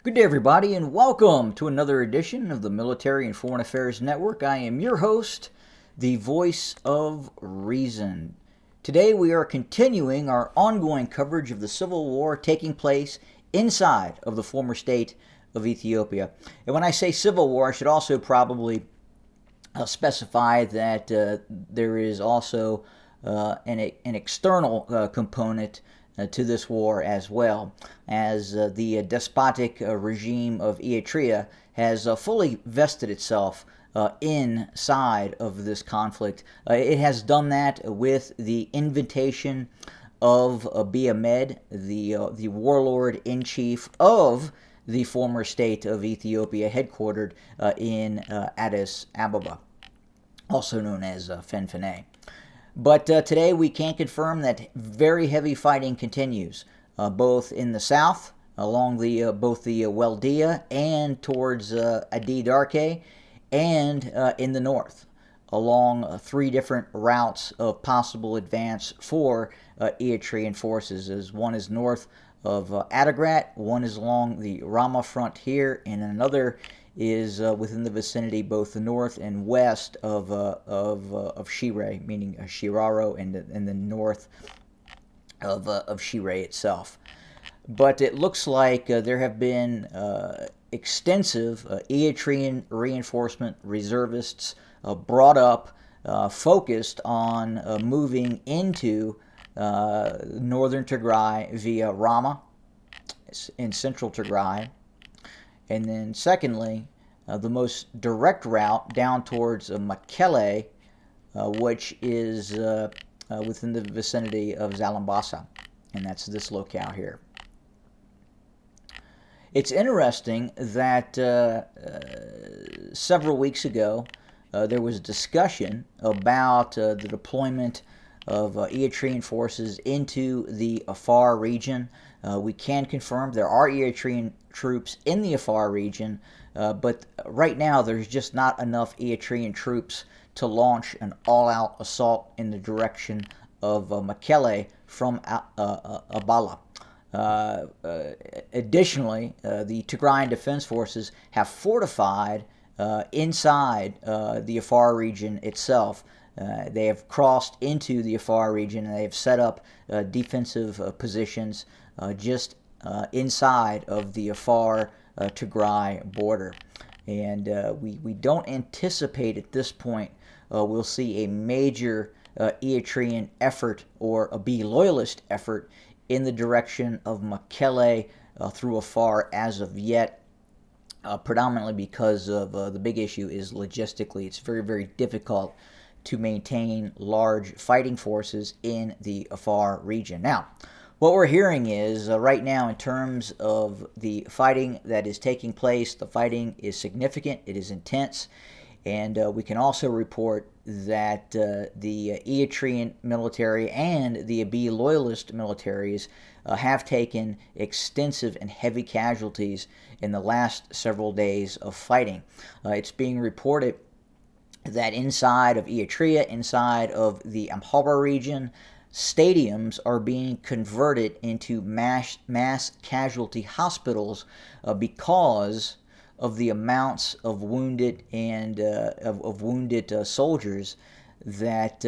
Good day, everybody, and welcome to another edition of the Military and Foreign Affairs Network. I am your host, the voice of reason. Today, we are continuing our ongoing coverage of the civil war taking place inside of the former state of Ethiopia. And when I say civil war, I should also probably specify that there is also an external component to this war as well, as the despotic regime of Eritrea has fully vested itself inside of this conflict. It has done that with the invitation of Abiy Ahmed, the warlord in chief of the former state of Ethiopia, headquartered in Addis Ababa, also known as Fenfene. But today we can confirm that very heavy fighting continues, both in the south, along both the Weldia and towards Adi Darke, and in the north, along three different routes of possible advance for Eritrean forces. As one is north of Adigrat, one is along the Rama front here, and another is within the vicinity, both the north and west of Shire, meaning Shiraro, and the north of Shire itself. But it looks like there have been extensive Eritrean reinforcement reservists brought up, focused on moving into northern Tigray via Rama in central Tigray. And then secondly, the most direct route down towards Mekelle, which is within the vicinity of Zalambasa, and that's this locale here. It's interesting that several weeks ago there was discussion about the deployment of Eritrean forces into the Afar region. We can confirm there are Eritrean troops in the Afar region, but right now there's just not enough Eritrean troops to launch an all-out assault in the direction of Mekelle from Abala. Additionally, the Tigrayan Defense Forces have fortified inside the Afar region itself. They have crossed into the Afar region, and they have set up defensive positions just inside of the Afar Tigray border. And we don't anticipate at this point we'll see a major Eritrean effort or a Abiy loyalist effort in the direction of Mekelle through Afar as of yet, predominantly because of the big issue is logistically. It's very, very difficult to maintain large fighting forces in the Afar region. Now, what we're hearing is right now, in terms of the fighting that is taking place, the fighting is significant, it is intense, and we can also report that the Eritrean military and the Abiy loyalist militaries have taken extensive and heavy casualties in the last several days of fighting. It's being reported that inside of Eritrea, inside of the Amhara region, stadiums are being converted into mass casualty hospitals because of the amounts of wounded and of wounded soldiers, that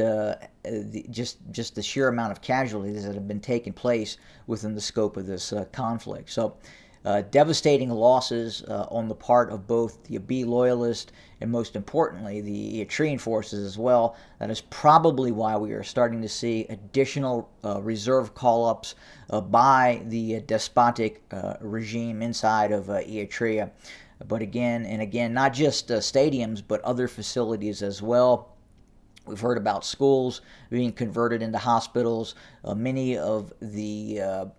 just the sheer amount of casualties that have been taking place within the scope of this conflict. So devastating losses on the part of both the Abiy loyalist and, most importantly, the Eritrean forces as well. That is probably why we are starting to see additional reserve call-ups by the despotic regime inside of Eritrea. But again and again, not just stadiums, but other facilities as well. We've heard about schools being converted into hospitals. Many of the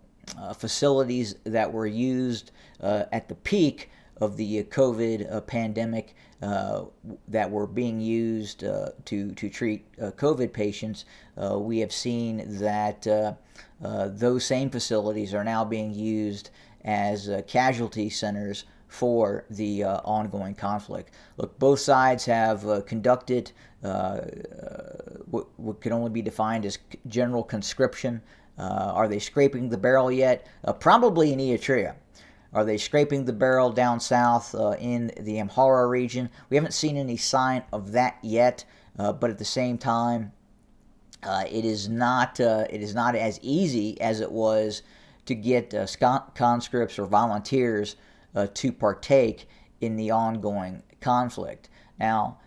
facilities that were used at the peak of the COVID pandemic that were being used to treat COVID patients, we have seen that those same facilities are now being used as casualty centers for the ongoing conflict. Look, both sides have conducted what can only be defined as general conscription. Are they scraping the barrel yet? Probably in Eritrea. Are they scraping the barrel down south in the Amhara region? We haven't seen any sign of that yet, but at the same time, it is not as easy as it was to get conscripts or volunteers to partake in the ongoing conflict. Now,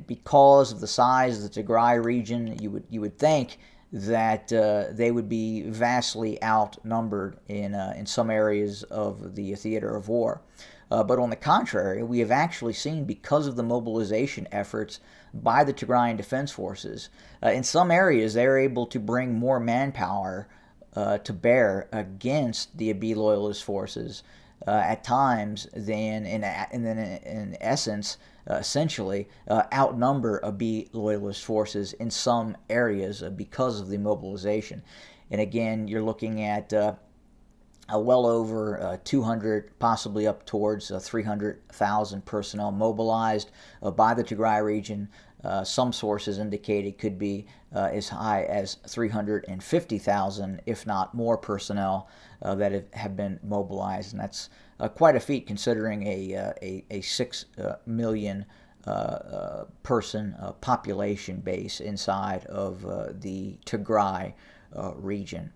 because of the size of the Tigray region, you would think that they would be vastly outnumbered in some areas of the theater of war. But on the contrary, we have actually seen, because of the mobilization efforts by the Tigrayan Defense Forces, in some areas they're able to bring more manpower to bear against the Abiy loyalist forces at times than in essence, essentially, outnumber Abiy loyalist forces in some areas because of the mobilization. And again, you're looking at well over 200, possibly up towards 300,000 personnel mobilized by the Tigray region. Some sources indicate it could be as high as 350,000, if not more, personnel that have been mobilized, and that's quite a feat considering a 6 million person population base inside of the Tigray region.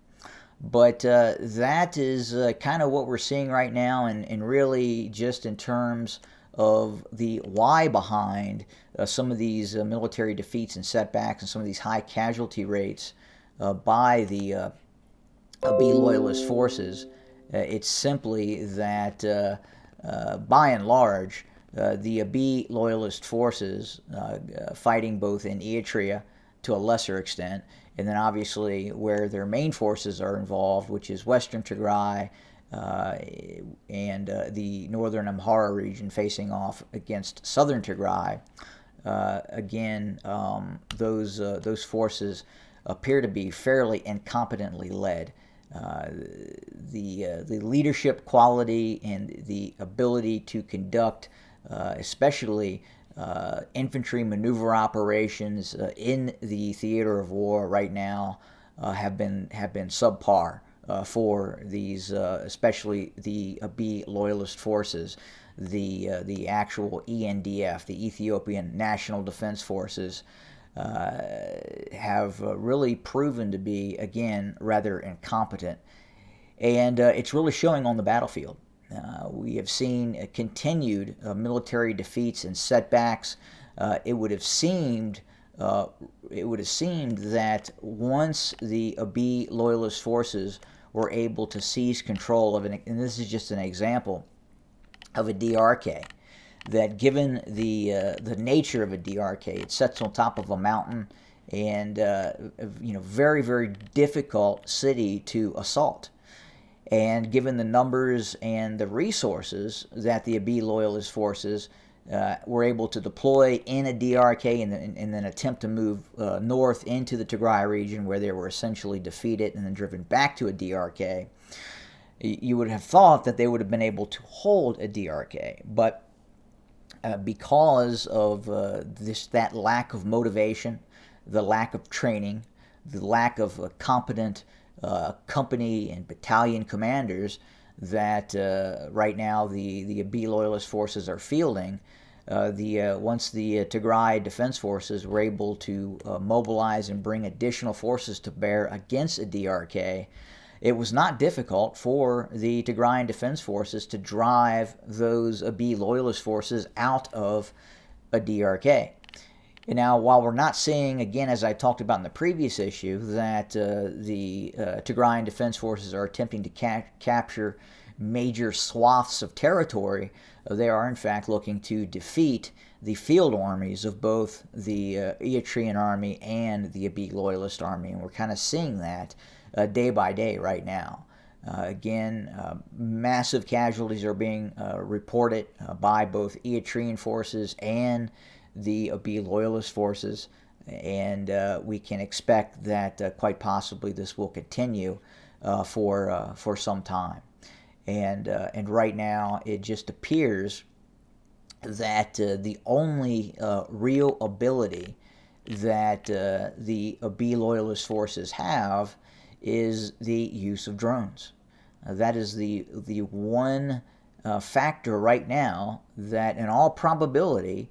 But that is kind of what we're seeing right now, and really just in terms of the why behind some of these military defeats and setbacks and some of these high casualty rates by the Abiy loyalist forces. It's simply that by and large, the Abiy loyalist forces fighting both in Eritrea to a lesser extent, and then obviously where their main forces are involved, which is Western Tigray and the northern Amhara region facing off against southern Tigray. Again, those forces appear to be fairly incompetently led. The leadership quality and the ability to conduct, especially infantry maneuver operations in the theater of war right now, have been subpar for these, especially the Abiy loyalist forces. The actual ENDF, the Ethiopian National Defense Forces, have really proven to be, again, rather incompetent. And it's really showing on the battlefield. We have seen continued military defeats and setbacks. It would have seemed that once the Abiy loyalist forces were able to seize control of it, and this is just an example of a DRK, that given the nature of a DRK, it sits on top of a mountain, and very, very difficult city to assault. And given the numbers and the resources that the Abiy loyalist forces were able to deploy in a DRK and then attempt to move north into the Tigray region, where they were essentially defeated and then driven back to a DRK, you would have thought that they would have been able to hold a DRK. But because of that lack of motivation, the lack of training, the lack of competent company and battalion commanders that right now the Abiy loyalist forces are fielding, once the Tigray Defense Forces were able to mobilize and bring additional forces to bear against a DRK, it was not difficult for the Tigrayan Defense Forces to drive those Abiy loyalist forces out of a DRK. And now, while we're not seeing, again, as I talked about in the previous issue, that the Tigrayan Defense Forces are attempting to capture major swaths of territory, they are in fact looking to defeat the field armies of both the Eritrean army and the Abiy loyalist army, and we're kind of seeing that day by day right now. Again, massive casualties are being reported by both Eritrean forces and the Abiy loyalist forces, and we can expect that quite possibly this will continue for some time. And right now, it just appears that the only real ability that the Abiy loyalist forces have is the use of drones. That is the one factor right now that, in all probability,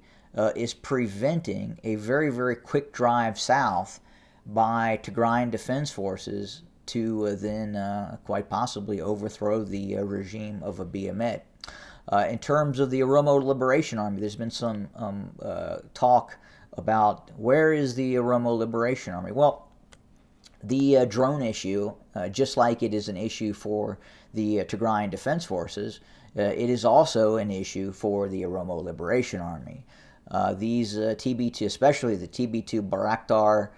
is preventing a very, very quick drive south by Tigrayan Defense Forces to then quite possibly overthrow the regime of Abiy Ahmed. In terms of the Oromo Liberation Army, there's been some talk about where is the Oromo Liberation Army. Well, the drone issue, just like it is an issue for the Tigrayan Defense Forces, it is also an issue for the Oromo Liberation Army. These TB2, especially the TB2 Bayraktar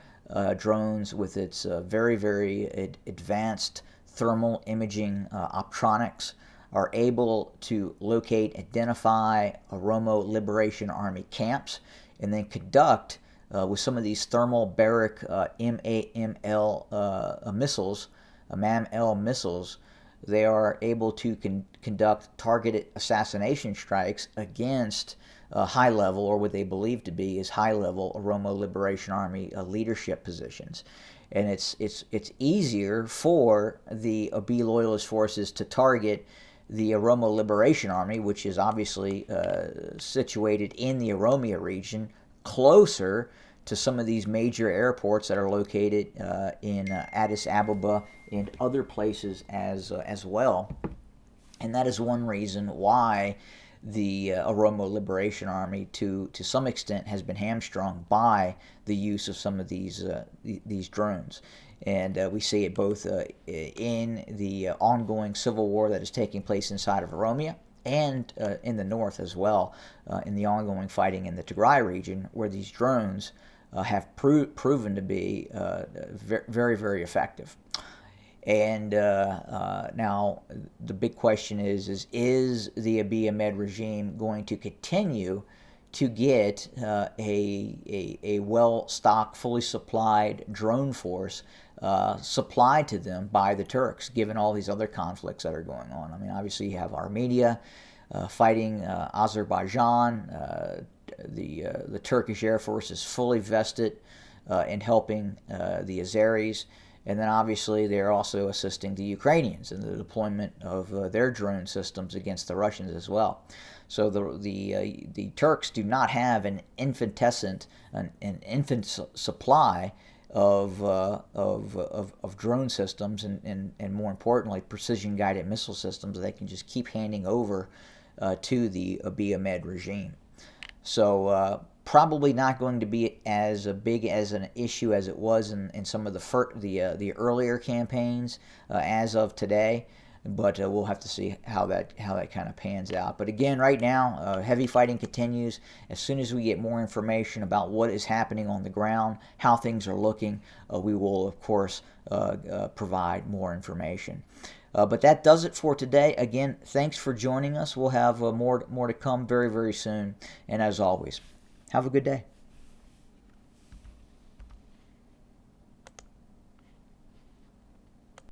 drones with its very, very advanced thermal imaging optronics, are able to locate, identify Oromo Liberation Army camps, and then conduct with some of these thermal barrack MAML missiles, MAML missiles, they are able to conduct targeted assassination strikes against high level, or what they believe to be is high level Oromo Liberation Army leadership positions. And it's easier for the Abiy loyalist forces to target the Oromo Liberation Army, which is obviously situated in the Oromia region, closer to some of these major airports that are located in Addis Ababa and other places as well. And that is one reason why the Oromo Liberation Army, to some extent, has been hamstrung by the use of some of these drones. And we see it both in the ongoing civil war that is taking place inside of Oromia, and in the north as well, in the ongoing fighting in the Tigray region, where these drones have proven to be very, very effective. And now the big question is the Abiy Ahmed regime going to continue to get a well-stocked, fully supplied drone force supplied to them by the Turks, given all these other conflicts that are going on? I mean, obviously you have Armenia fighting Azerbaijan. The Turkish Air Force is fully vested in helping the Azeris. And then obviously they're also assisting the Ukrainians in the deployment of their drone systems against the Russians as well. So the Turks do not have an infant supply of drone systems and more importantly precision guided missile systems that they can just keep handing over to the Abiy Ahmed regime. So probably not going to be as big as an issue as it was in some of the earlier campaigns as of today, but we'll have to see how that kind of pans out. But again, right now, heavy fighting continues. As soon as we get more information about what is happening on the ground, how things are looking, we will of course provide more information. But that does it for today. Again, thanks for joining us. We'll have more to come very, very soon. And as always, have a good day.